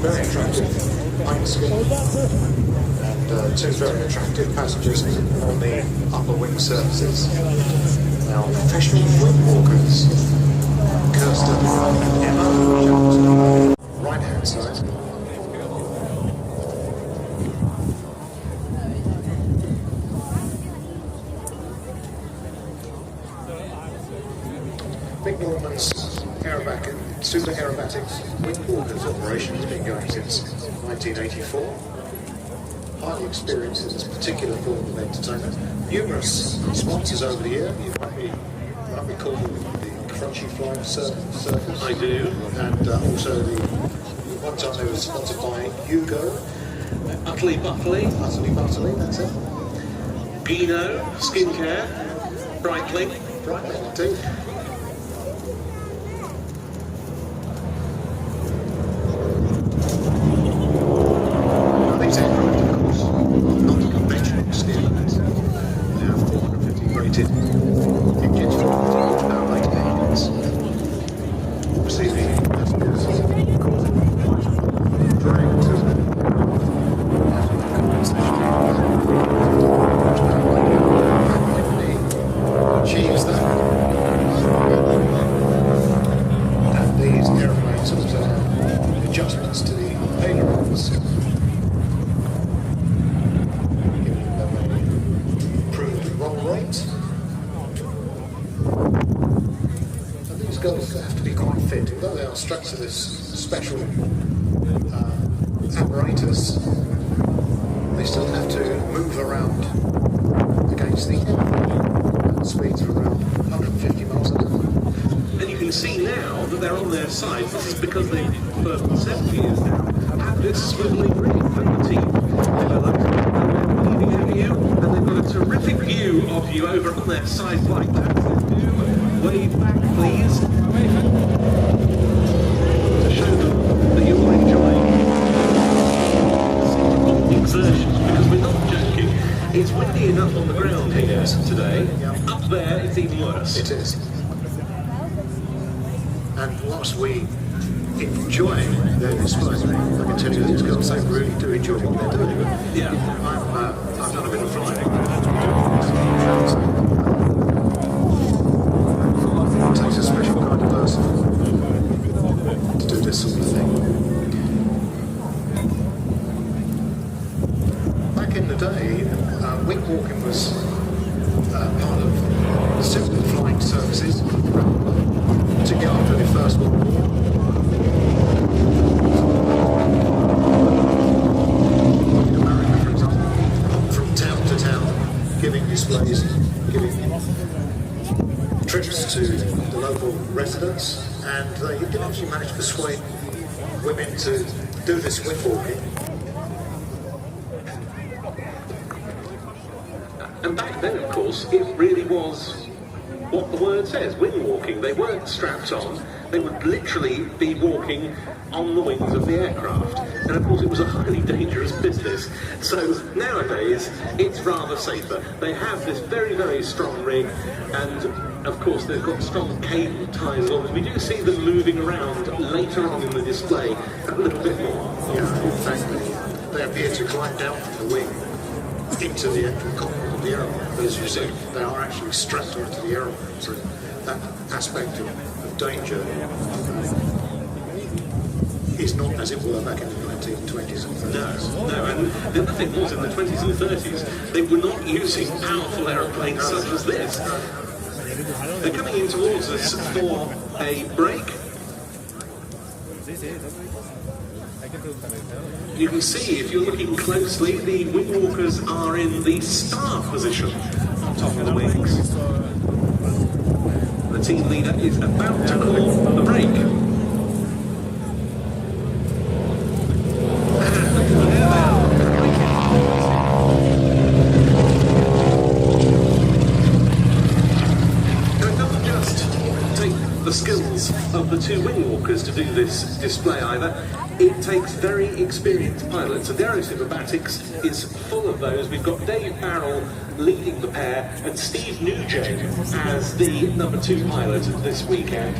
very attractive paint scheme and two very attractive passengers on the upper wing surfaces. Now, professional wingwalkers, Kirsten and Emma, right hand side. Big Norman's AeroSuperBatics Wingwalkers operation has been going since 1984. Highly experienced in this particular form of entertainment. Numerous sponsors over the year. You might recall the Crunchy Flying Circus. I do. And also one time they were sponsored by Hugo. Utterly Buffly, that's it. Gino, Skincare, Breitling indeed. These aircraft, of course, are not conventional Stearman. They have 450 rated engines for 50 horsepower rated engines. Obviously, the passengers causing quite drag to achieves that. And these airplanes also have adjustments to the ailerons. And these guys have to be quite fit, although they are strapped to this special apparatus. They still have to move around against the speeds of around 150 miles an hour. And you can see now that they're on their side. This is because they, for 70 years now, have this swiveling rig that the team developed leading over you, and they've got a terrific view of you over on their side like that. So do wave back, please, to show them that you're enjoying exertions, because we're not joking. It's windy enough on the ground here today. Up there, it's even worse. It is. And whilst we enjoy their display, I can tell you these girls, they really do enjoy what they're doing. Yeah. I've done a bit of flying. It takes a special kind of person to do this sort of thing. Back in the day, wingwalking was part of simple flying services to get after the First World War. In America, for example, from town to town, giving displays, giving trips to the local residents, and they did actually manage to persuade women to do this wingwalking. And back then, of course, it really was what the word says, wingwalking. They weren't strapped on, they would literally be walking on the wings of the aircraft. And of course it was a highly dangerous business. So nowadays, it's rather safer. They have this very, very strong rig, and of course they've got strong cable ties on. We do see them moving around later on in the display a little bit more. Yeah, in fact, they appear to climb down from the wing into the actual cockpit of the aeroplane. But as you see, they are actually strapped onto the aeroplane, so that aspect of danger is not as it were back in the 1920s and 30s. No, and the other thing was in the 20s and 30s, they were not using powerful aeroplanes such as this. They're coming in towards us for a break. You can see, if you're looking closely, the wingwalkers are in the star position on top of the wings. The team leader is about to call the break. Now, it doesn't just take the skills of the two wingwalkers to do this display either. it takes very experienced pilots, and the AeroSuperBatics is full of those. We've got Dave Barrell leading the pair, and Steve Nugent as the number 2 pilot this weekend.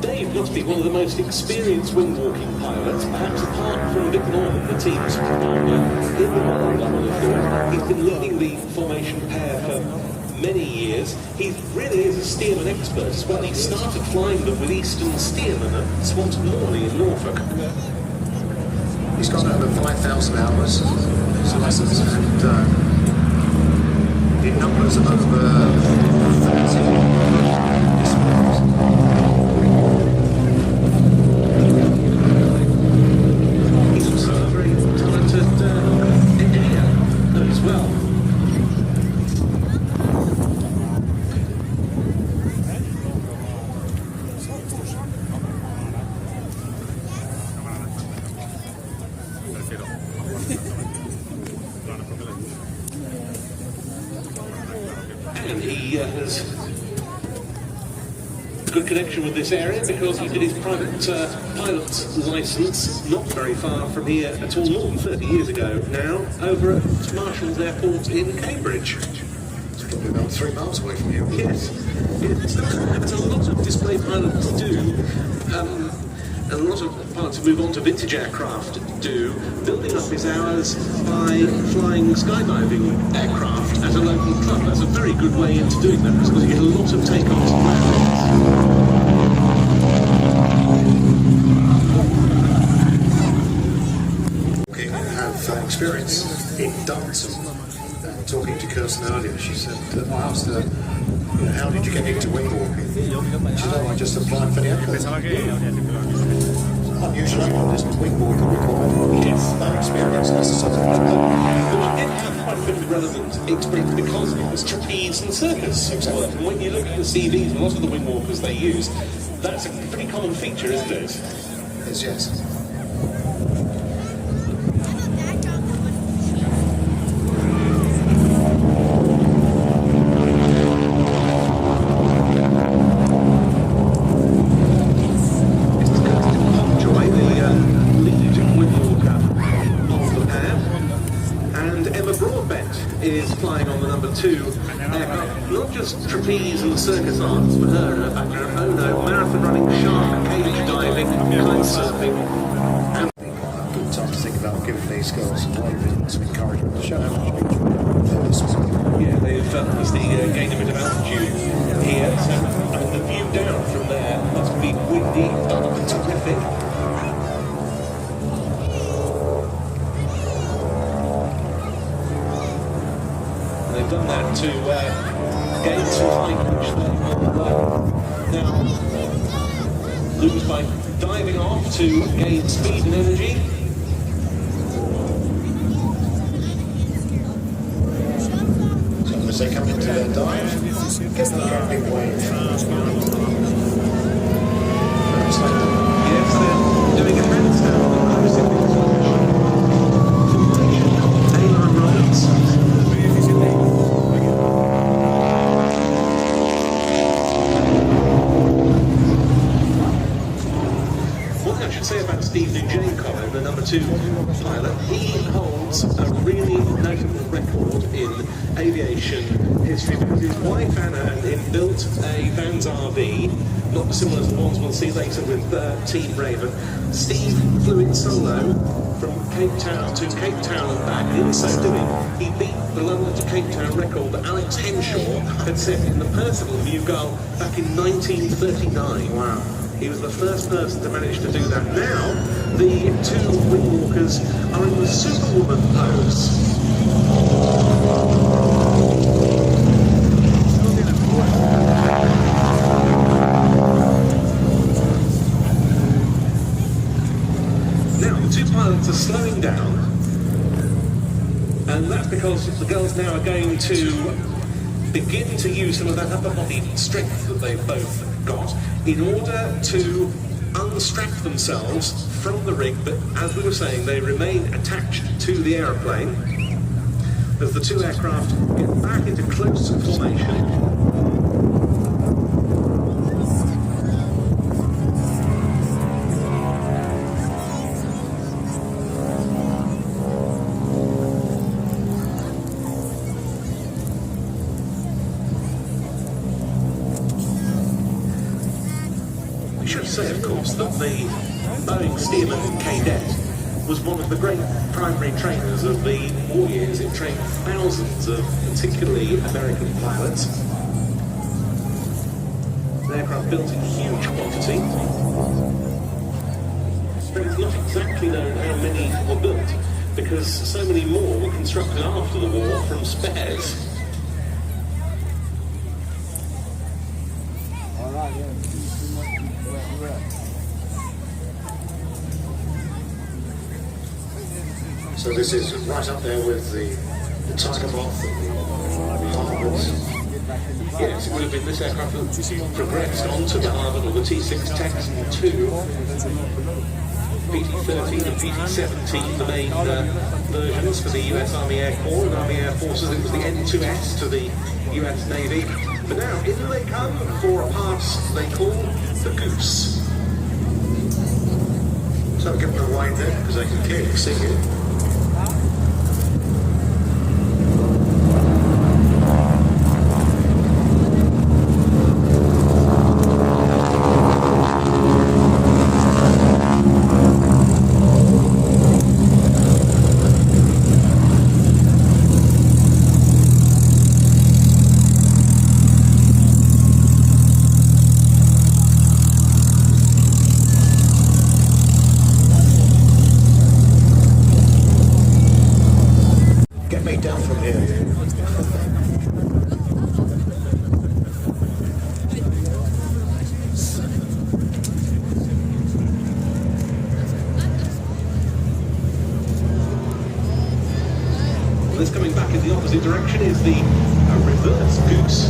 Dave must be one of the most experienced wing-walking pilots, perhaps apart from Vic Norman, the team's partner in the world, I would have thought. He's been leading the formation pair for many years. He really is a Stearman expert as well. He started flying them with Eastern Stearman at Swanton Morley in Norfolk. He's got over 5,000 hours, his lessons, and in numbers of over 30 He's also a very talented engineer as well. And he has a good connection with this area because he did his private pilot's licence not very far from here at all, more than 30 years ago now, over at Marshall's Airport in Cambridge. It's probably about 3 miles away from you. Yes, it's a lot of display pilots do, and a lot of pilots who move on to vintage aircraft do, building up his hours by flying skydiving aircraft at a local club. That's a very good way into doing that because you get a lot of takeoffs and landings. We have experience in dance. Talking to Kirsten earlier, she said, I asked her, how did you get into wing walking? She said, I just applied for the Echo. Unusual, isn't wing walking required? Yes. No experience necessarily. But you did have quite a bit of relevant experience because it was trapeze and circus work. And when you look at the CVs and a lot of the wing walkers they use, that's a pretty common feature, isn't it? Yes. Is flying on the number 2 aircraft. Not just trapeze and circus arts for her and her background. Oh no, marathon running, shark, cage diving, kite surfing. And a good time to think about giving these girls some encouragement to show how much they enjoy. yeah, they've obviously gained a bit of altitude here. So I mean, the view down from there must be windy, terrific. They've done that to gain some height, which they will now lose by diving off to gain speed and energy. So as they come into their dive, get that big wave. Yes, they're doing a handstand on the cruising formation of A-line rollers. Say about Steve Nugent, Colin, the number 2 pilot, he holds a really notable record in aviation history because his wife Anna and him built a Vans RV, not dissimilar to the ones we'll see later with Team Raven. Steve flew it solo from Cape Town to Cape Town and back, and in so doing, he beat the London to Cape Town record that Alex Henshaw had set in the Percival Mughal back in 1939. Wow. He was the first person to manage to do that. Now, the 2 wingwalkers are in the Superwoman pose. Now, the 2 pilots are slowing down, and that's because the girls now are going to begin to use some of that upper body strength that they've both got in order to unstrap themselves from the rig, but as we were saying, they remain attached to the aeroplane as the 2 aircraft get back into close formation. course, that the Boeing Stearman cadet was one of the great primary trainers of the war years. It trained thousands of particularly American pilots. The aircraft built in huge quantity. It's not exactly known how many were built, because so many more were constructed after the war from spares. So this is right up there with the Tiger Moth and the Harvards. Yes, it would have been this aircraft that progressed onto the Harvard or the T6 Texan 2, PT-13 and PT-17, the main versions for the US Army Air Corps and Army Air Forces. It was the N2S to the US Navy. But now, in they come for a pass they call the Goose. So give them a wide there, because they can clearly see it. Get me down from here. Well, this coming back in the opposite direction is the reverse Goose.